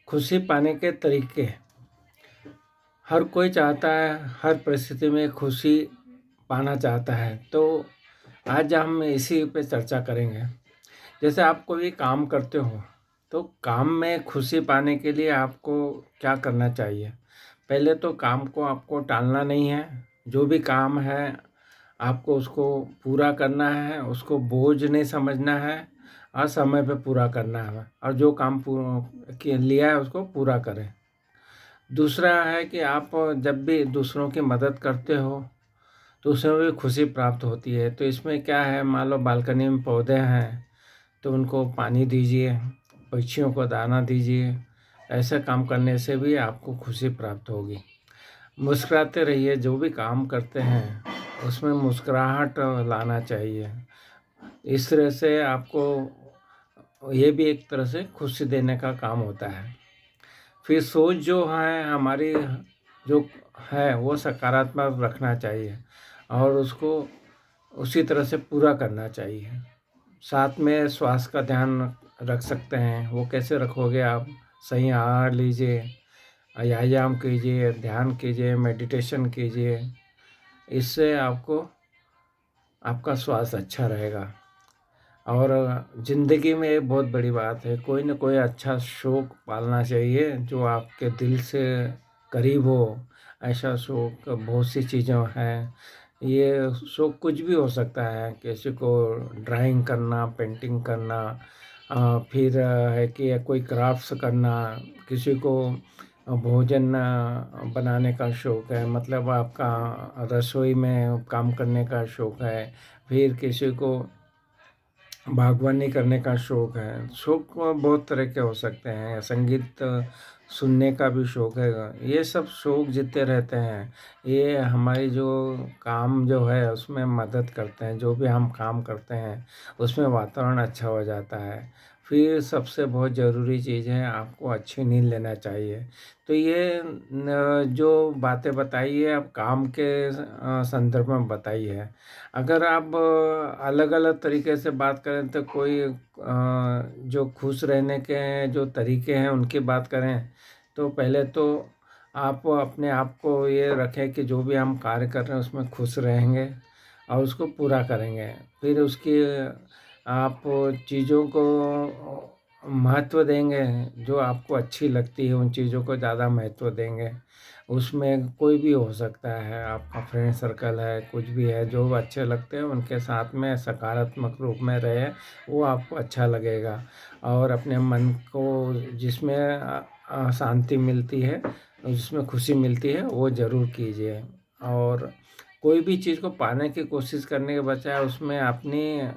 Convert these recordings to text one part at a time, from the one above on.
खुशी पाने के तरीके। हर कोई चाहता है, हर परिस्थिति में खुशी पाना चाहता है। तो आज हम इसी पे चर्चा करेंगे। जैसे आप कोई काम करते हो, तो काम में खुशी पाने के लिए आपको क्या करना चाहिए? पहले तो काम को आपको टालना नहीं है। जो भी काम है, आपको उसको पूरा करना है, उसको बोझ नहीं समझना है और समय पे पूरा करना है और जो काम लिया है उसको पूरा करें। दूसरा है कि आप जब भी दूसरों की मदद करते हो, तो उसमें भी खुशी प्राप्त होती है। तो इसमें क्या है, मान लो बालकनी में पौधे हैं, तो उनको पानी दीजिए, पक्षियों को दाना दीजिए। ऐसा काम करने से भी आपको खुशी प्राप्त होगी। मुस्कुराते रहिए, जो भी काम करते हैं, उसमें मुस्कुराहट लाना चाहिए। इस तरह से आपको ये भी एक तरह से खुशी देने का काम होता है। फिर सोच जो है हमारी, जो है वो सकारात्मक रखना चाहिए और उसको उसी तरह से पूरा करना चाहिए। साथ में स्वास्थ्य का ध्यान रख सकते हैं। वो कैसे रखोगे आप? सही आहार लीजिए, व्यायाम कीजिए, ध्यान कीजिए, मेडिटेशन कीजिए। इससे आपको आपका स्वास्थ्य अच्छा रहेगा। और ज़िंदगी में एक बहुत बड़ी बात है, कोई ना कोई अच्छा शौक पालना चाहिए जो आपके दिल से करीब हो। ऐसा शौक बहुत सी चीज़ें हैं। ये शौक कुछ भी हो सकता है। किसी को ड्राइंग करना, पेंटिंग करना, फिर है कि कोई क्राफ्ट्स करना, किसी को भोजन बनाने का शौक है, मतलब आपका रसोई में काम करने का शौक है। फिर किसी को बागवानी करने का शौक है। शौक बहुत तरह के हो सकते हैं। संगीत सुनने का भी शौक है। ये सब शौक जितने रहते हैं, ये हमारी जो काम जो है उसमें मदद करते हैं। जो भी हम काम करते हैं उसमें वातावरण अच्छा हो जाता है। फिर सबसे बहुत ज़रूरी चीज़ है, आपको अच्छी नींद लेना चाहिए। तो ये जो बातें बताई है, आप काम के संदर्भ में बताई है। अगर आप अलग-अलग तरीके से बात करें, तो कोई जो खुश रहने के जो तरीके हैं उनकी बात करें, तो पहले तो आप अपने आप को ये रखें कि जो भी हम कार्य कर रहे हैं उसमें खुश रहेंगे और उसको पूरा करेंगे। फिर उसकी आप चीज़ों को महत्व देंगे, जो आपको अच्छी लगती है उन चीज़ों को ज़्यादा महत्व देंगे। उसमें कोई भी हो सकता है, आपका फ्रेंड सर्कल है, कुछ भी है, जो अच्छे लगते हैं उनके साथ में सकारात्मक रूप में रहें, वो आपको अच्छा लगेगा। और अपने मन को जिसमें शांति मिलती है, जिसमें खुशी मिलती है, वो ज़रूर कीजिए। और कोई भी चीज़ को पाने की कोशिश करने के बजाय उसमें अपनी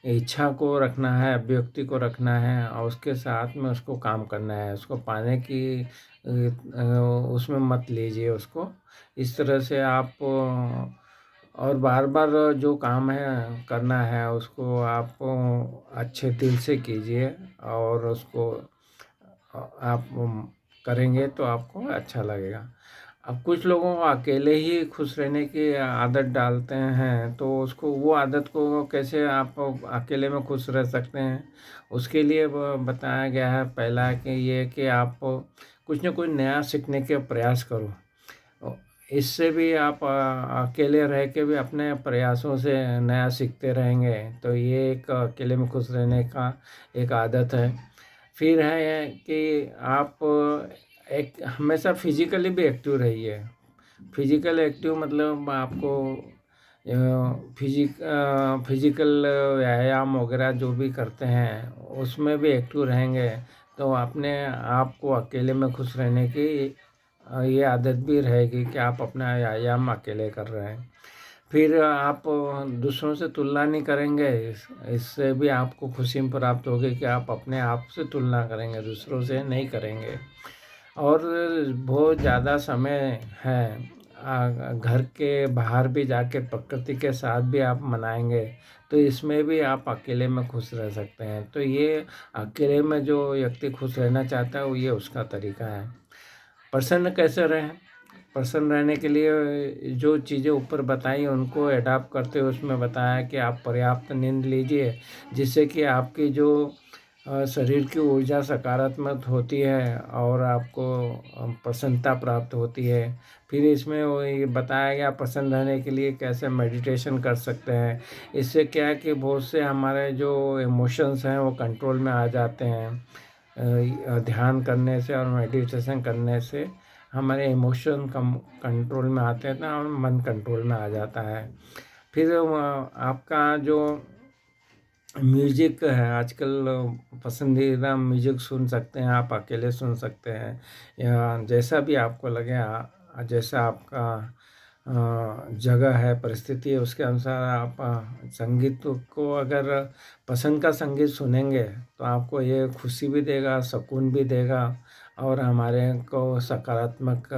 इच्छा को रखना है, अभिव्यक्ति को रखना है और उसके साथ में उसको काम करना है। उसको पाने की उसमें मत लीजिए उसको। इस तरह से आप और बार-बार जो काम है करना है उसको आप अच्छे दिल से कीजिए और उसको आप करेंगे तो आपको अच्छा लगेगा। अब कुछ लोगों को अकेले ही खुश रहने की आदत डालते हैं, तो उसको वो आदत को कैसे आप अकेले में खुश रह सकते हैं, उसके लिए बताया गया है। पहला कि ये कि आप कुछ न कुछ नया सीखने के प्रयास करो। अ, इससे भी आप अकेले रह के भी अपने प्रयासों से नया सीखते रहेंगे, तो ये एक अकेले में खुश रहने का एक आदत है। फिर है कि आप एक हमेशा फिजिकली भी एक्टिव रहिए। फिजिकल एक्टिव मतलब आपको फिजिकल व्यायाम वगैरह जो भी करते हैं उसमें भी एक्टिव रहेंगे, तो अपने आप को अकेले में खुश रहने की ये आदत भी रहेगी कि आप अपना व्यायाम अकेले कर रहे हैं। फिर आप दूसरों से तुलना नहीं करेंगे। इससे भी आपको खुशी प्राप्त होगी कि आप अपने आप से तुलना करेंगे, दूसरों से नहीं करेंगे। और बहुत ज़्यादा समय है, घर के बाहर भी जाके प्रकृति के साथ भी आप मनाएँगे, तो इसमें भी आप अकेले में खुश रह सकते हैं। तो ये अकेले में जो व्यक्ति खुश रहना चाहता है, वो ये उसका तरीका है। प्रसन्न कैसे रहें? प्रसन्न रहने के लिए जो चीज़ें ऊपर बताई उनको एडॉप्ट करते हुए उसमें बताया कि आप पर्याप्त नींद लीजिए, जिससे कि आपकी जो शरीर की ऊर्जा सकारात्मक होती है और आपको प्रसन्नता प्राप्त होती है। फिर इसमें वो ये बताया गया प्रसन्न रहने के लिए कैसे मेडिटेशन कर सकते हैं। इससे क्या है कि बहुत से हमारे जो इमोशंस हैं वो कंट्रोल में आ जाते हैं। ध्यान करने से और मेडिटेशन करने से हमारे इमोशन कम कंट्रोल में आते हैं ना और मन कंट्रोल में आ जाता है। फिर आपका जो म्यूजिक है आजकल पसंदीदा म्यूजिक सुन सकते हैं, आप अकेले सुन सकते हैं या जैसा भी आपको लगे जैसा आपका जगह है, परिस्थिति है, उसके अनुसार आप संगीत को अगर पसंद का संगीत सुनेंगे तो आपको ये खुशी भी देगा, सुकून भी देगा और हमारे को सकारात्मक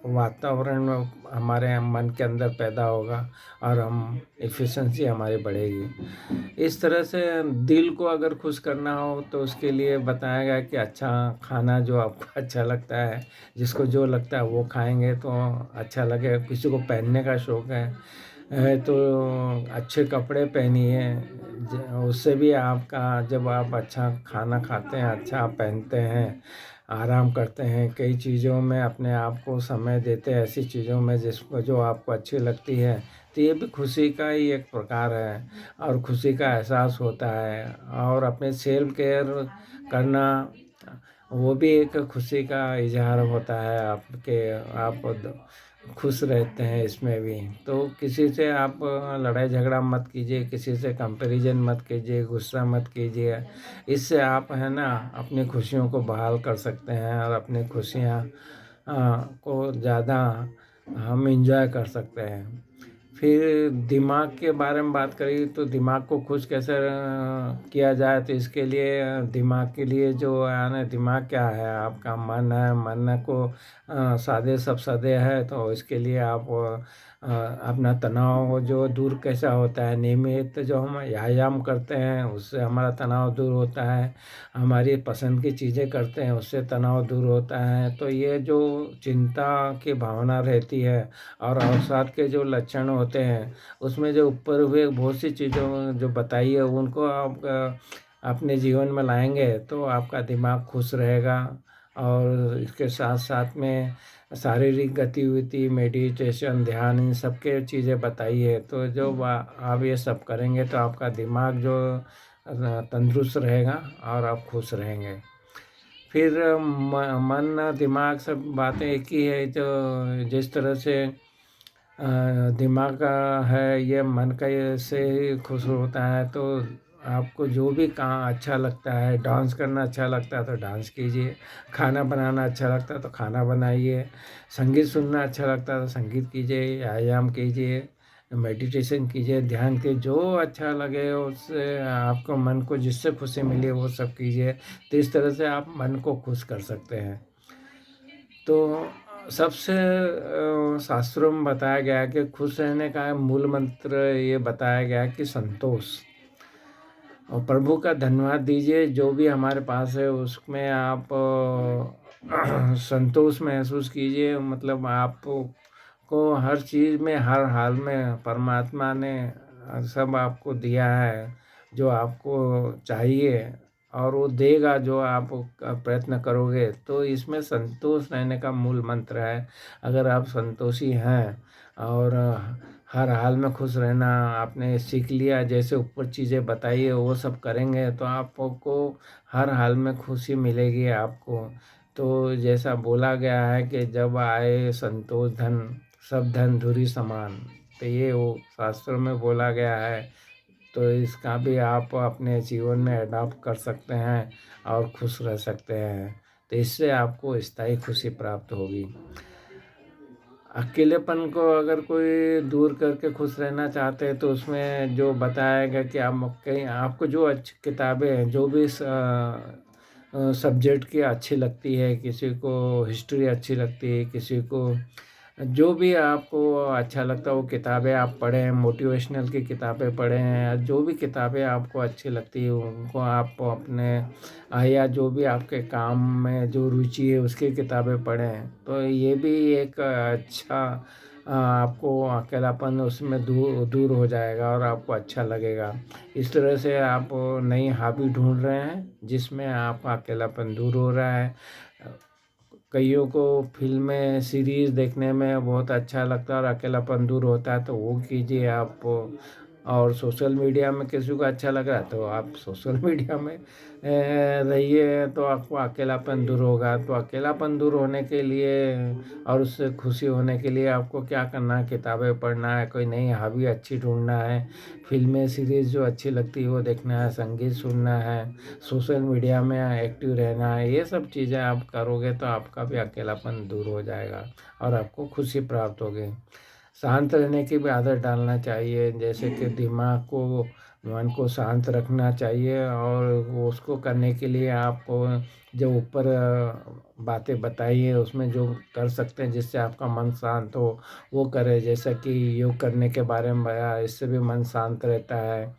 वातावरण हमारे मन के अंदर पैदा होगा और हम एफिशिएंसी हमारी बढ़ेगी। इस तरह से दिल को अगर खुश करना हो तो उसके लिए बताया गया कि अच्छा खाना जो आपको अच्छा लगता है, जिसको जो लगता है वो खाएंगे तो अच्छा लगेगा। किसी को पहनने का शौक़ है तो अच्छे कपड़े पहनिए, उससे भी आपका जब आप अच्छा खाना खाते हैं, अच्छा पहनते हैं, आराम करते हैं, कई चीज़ों में अपने आप को समय देते हैं, ऐसी चीज़ों में जिसको जो आपको अच्छी लगती है, तो ये भी खुशी का ही एक प्रकार है और खुशी का एहसास होता है। और अपने सेल्फ केयर करना वो भी एक खुशी का इजहार होता है आपके, आप खुश रहते हैं इसमें भी। तो किसी से आप लड़ाई झगड़ा मत कीजिए, किसी से कंपैरिजन मत कीजिए, गुस्सा मत कीजिए। इससे आप है ना अपनी खुशियों को बहाल कर सकते हैं और अपनी खुशियाँ को ज़्यादा हम एंजॉय कर सकते हैं। फिर दिमाग के बारे में बात करें तो दिमाग को खुश कैसे किया जाए, तो इसके लिए दिमाग के लिए जो है ना, दिमाग क्या है, आपका मन है, मन को सादे सब सदे है, तो इसके लिए आप अपना तनाव जो दूर कैसा होता है, नियमित जो हम व्यायाम करते हैं उससे हमारा तनाव दूर होता है, हमारी पसंद की चीज़ें करते हैं उससे तनाव दूर होता है। तो ये जो चिंता की भावना रहती है और अवसाद के जो लक्षण होते हैं उसमें जो ऊपर हुए बहुत सी चीज़ों जो बताई है उनको आप अपने जीवन में लाएंगे तो आपका दिमाग खुश रहेगा। और इसके साथ साथ में शारीरिक गतिविधि, मेडिटेशन, ध्यान, इन सब के चीज़ें बताई है। तो जो आप ये सब करेंगे तो आपका दिमाग जो तंदुरुस्त रहेगा और आप खुश रहेंगे। फिर मन दिमाग सब बातें एक ही है। जो जिस तरह से दिमाग का है ये मन का ये से ही खुश होता है। तो आपको जो भी काम अच्छा लगता है, डांस करना अच्छा लगता है तो डांस कीजिए, खाना बनाना अच्छा लगता है तो खाना बनाइए, संगीत सुनना अच्छा लगता है तो संगीत कीजिए, व्यायाम कीजिए, मेडिटेशन कीजिए, ध्यान कीजिए, जो अच्छा लगे उससे आपको मन को जिससे खुशी मिले वो सब कीजिए। तो इस तरह से आप मन को खुश कर सकते हैं। तो सबसे शास्त्रों में बताया गया है कि खुश रहने का मूल मंत्र ये बताया गया है कि संतोष। और प्रभु का धन्यवाद दीजिए, जो भी हमारे पास है उसमें आप संतोष महसूस कीजिए। मतलब आपको हर चीज़ में, हर हाल में परमात्मा ने सब आपको दिया है जो आपको चाहिए और वो देगा जो आप प्रयत्न करोगे। तो इसमें संतोष रहने का मूल मंत्र है। अगर आप संतोषी हैं और हर हाल में खुश रहना आपने सीख लिया, जैसे ऊपर चीज़ें बताई है वो सब करेंगे तो आपको हर हाल में खुशी मिलेगी आपको। तो जैसा बोला गया है कि जब आए संतोष धन, सब धन धुरी समान, तो ये वो शास्त्रों में बोला गया है। तो इसका भी आप अपने जीवन में अडॉप्ट कर सकते हैं और खुश रह सकते हैं। तो इससे आपको स्थायी खुशी प्राप्त होगी। अकेलेपन को अगर कोई दूर करके खुश रहना चाहते हैं तो उसमें जो बताया गया कि आप कहीं आपको जो अच्छी किताबें हैं, जो भी सब्जेक्ट की अच्छी लगती है, किसी को हिस्ट्री अच्छी लगती है, किसी को जो भी आपको अच्छा लगता है वो किताबें आप पढ़ें, मोटिवेशनल की किताबें पढ़ें, जो भी किताबें आपको अच्छी लगती है उनको आप अपने या जो भी आपके काम में जो रुचि है उसकी किताबें पढ़ें। तो ये भी एक अच्छा आपको अकेलापन उसमें दूर हो जाएगा और आपको अच्छा लगेगा। इस तरह से आप नई हॉबी ढूंढ रहे हैं जिसमें आपका अकेलापन दूर हो रहा है। कईयों को फ़िल्में सीरीज़ देखने में बहुत अच्छा लगता है और अकेलापन दूर होता है तो वो कीजिए आप। और सोशल मीडिया में किसी को अच्छा लग रहा है तो आप सोशल मीडिया में रहिए तो आपको अकेलापन दूर होगा। तो अकेलापन दूर होने के लिए और उससे खुशी होने के लिए आपको क्या करना है, किताबें पढ़ना है, कोई नई हॉबी अच्छी ढूंढना है, फिल्में सीरीज़ जो अच्छी लगती है वो देखना है, संगीत सुनना है, सोशल मीडिया में एक्टिव रहना है। ये सब चीज़ें आप करोगे तो आपका भी अकेलापन दूर हो जाएगा और आपको खुशी प्राप्त होगी। शांत रहने की भी आदत डालना चाहिए, जैसे कि दिमाग को, मन को शांत रखना चाहिए और वो उसको करने के लिए आपको जो ऊपर बातें बताई है उसमें जो कर सकते हैं जिससे आपका मन शांत हो वो करें। जैसा कि योग करने के बारे में बताया, इससे भी मन शांत रहता है।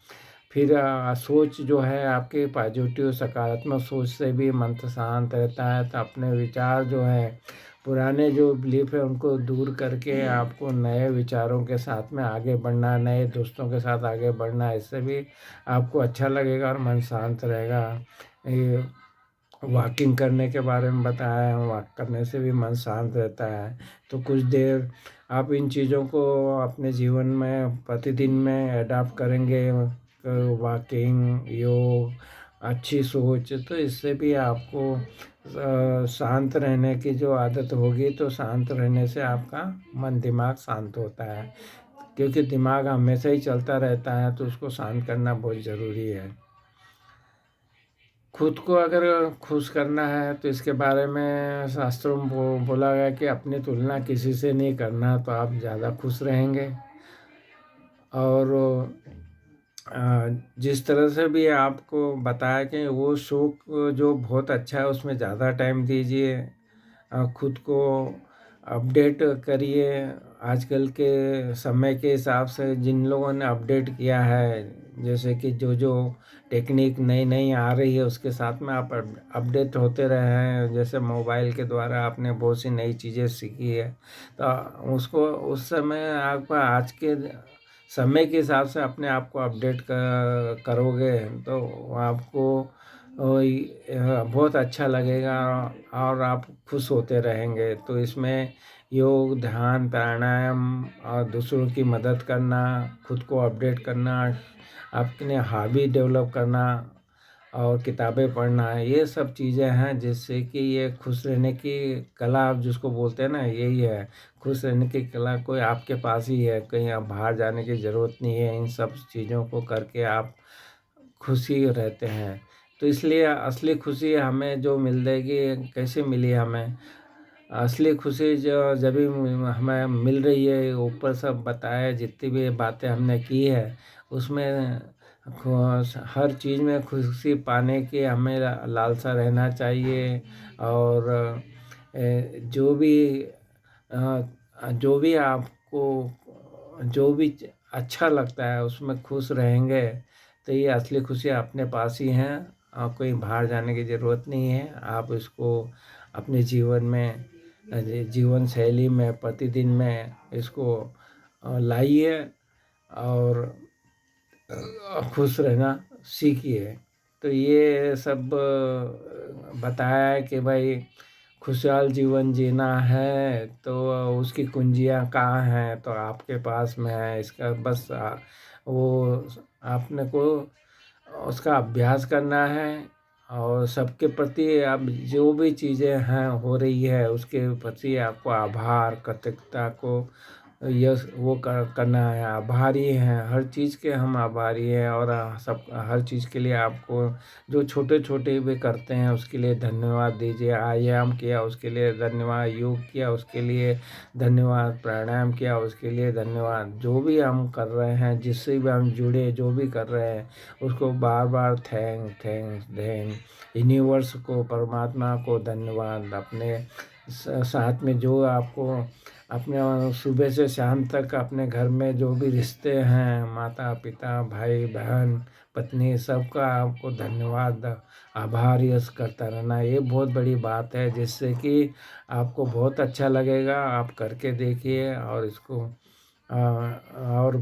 फिर सोच जो है आपकी पॉजिटिव सकारात्मक सोच से भी मन शांत रहता है। तो अपने विचार जो है, पुराने जो बिलीफ है उनको दूर करके आपको नए विचारों के साथ में आगे बढ़ना, नए दोस्तों के साथ आगे बढ़ना, इससे भी आपको अच्छा लगेगा और मन शांत रहेगा। ये वॉकिंग करने के बारे में बताया है, वॉक करने से भी मन शांत रहता है। तो कुछ देर आप इन चीज़ों को अपने जीवन में प्रतिदिन में अडॉप्ट करेंगे, वॉकिंग, योग, अच्छी सोच, तो इससे भी आपको शांत रहने की जो आदत होगी तो शांत रहने से आपका मन दिमाग शांत होता है, क्योंकि दिमाग हमेशा ही चलता रहता है तो उसको शांत करना बहुत ज़रूरी है। खुद को अगर खुश करना है तो इसके बारे में शास्त्रों में बोला गया कि अपनी तुलना किसी से नहीं करना तो आप ज़्यादा खुश रहेंगे। और जिस तरह से भी आपको बताया कि वो शौक जो बहुत अच्छा है उसमें ज़्यादा टाइम दीजिए, खुद को अपडेट करिए। आजकल के समय के हिसाब से जिन लोगों ने अपडेट किया है, जैसे कि जो जो टेक्निक नई नई आ रही है उसके साथ में आप अपडेट होते रहे हैं। जैसे मोबाइल के द्वारा आपने बहुत सी नई चीज़ें सीखी है तो उसको उस समय आप आज के समय के हिसाब से अपने आप को अपडेट करोगे तो आपको बहुत अच्छा लगेगा और आप खुश होते रहेंगे। तो इसमें योग, ध्यान, प्राणायाम और दूसरों की मदद करना, खुद को अपडेट करना, अपने हॉबी डेवलप करना और किताबें पढ़ना है, ये सब चीज़ें हैं जिससे कि ये खुश रहने की कला आप जिसको बोलते हैं ना, यही है। खुश रहने की कला कोई आपके पास ही है, कहीं आप बाहर जाने की ज़रूरत नहीं है। इन सब चीज़ों को करके आप खुशी रहते हैं। तो इसलिए असली खुशी हमें जो मिल जाएगी, कैसे मिली हमें असली खुशी, जो जब भी हमें मिल रही है, ऊपर सब बताया जितनी भी बातें हमने की है उसमें हर चीज़ में खुशी पाने की हमें लालसा रहना चाहिए। और जो भी आपको जो भी अच्छा लगता है उसमें खुश रहेंगे तो ये असली खुशी अपने पास ही हैं और कोई बाहर जाने की ज़रूरत नहीं है। आप इसको अपने जीवन में, जीवन शैली में, प्रतिदिन में इसको लाइए और खुश रहना सीखिए। तो ये सब बताया है कि भाई खुशहाल जीवन जीना है तो उसकी कुंजियाँ कहाँ हैं, तो आपके पास में है। इसका बस वो आपने को उसका अभ्यास करना है और सबके प्रति अब जो भी चीज़ें हैं हो रही है उसके प्रति आपको आभार, कृतज्ञता को यस वो करना है। आभारी हैं, हर चीज़ के हम आभारी हैं और सब हर चीज़ के लिए आपको जो छोटे छोटे भी करते हैं उसके लिए धन्यवाद दीजिए। आयाम किया उसके लिए धन्यवाद, योग किया उसके लिए धन्यवाद, प्राणायाम किया उसके लिए धन्यवाद। जो भी हम कर रहे हैं, जिससे भी हम जुड़े, जो भी कर रहे हैं उसको बार बार थैंक्स थैंक्स थैंक यूनिवर्स को, परमात्मा को धन्यवाद। अपने साथ में जो आपको अपने सुबह से शाम तक अपने घर में जो भी रिश्ते हैं, माता पिता, भाई बहन, पत्नी, सबका आपको धन्यवाद, आभार यस करता रहना। ये बहुत बड़ी बात है, जिससे कि आपको बहुत अच्छा लगेगा। आप करके देखिए और इसको और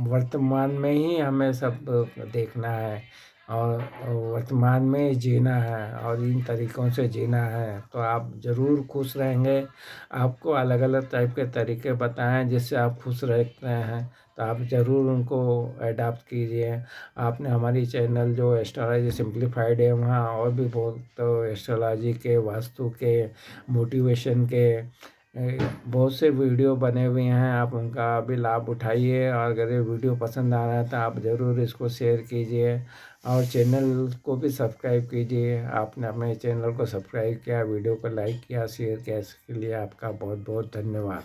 वर्तमान में ही हमें सब देखना है और वर्तमान में ही जीना है और इन तरीक़ों से जीना है, तो आप ज़रूर खुश रहेंगे। आपको अलग-अलग टाइप के तरीके बताएँ जिससे आप खुश रहते हैं, तो आप ज़रूर उनको एडॉप्ट कीजिए। आपने हमारी चैनल जो एस्ट्रोलॉजी सिंप्लीफाइड है, वहाँ और भी बहुत तो एस्ट्रोलॉजी के, वास्तु के, मोटिवेशन के बहुत से वीडियो बने हुए हैं। आप उनका भी लाभ उठाइए और अगर ये वीडियो पसंद आ रहा है तो आप ज़रूर इसको शेयर कीजिए और चैनल को भी सब्सक्राइब कीजिए। आपने अपने चैनल को सब्सक्राइब किया, वीडियो को लाइक किया, शेयर किया, इसके लिए आपका बहुत बहुत धन्यवाद।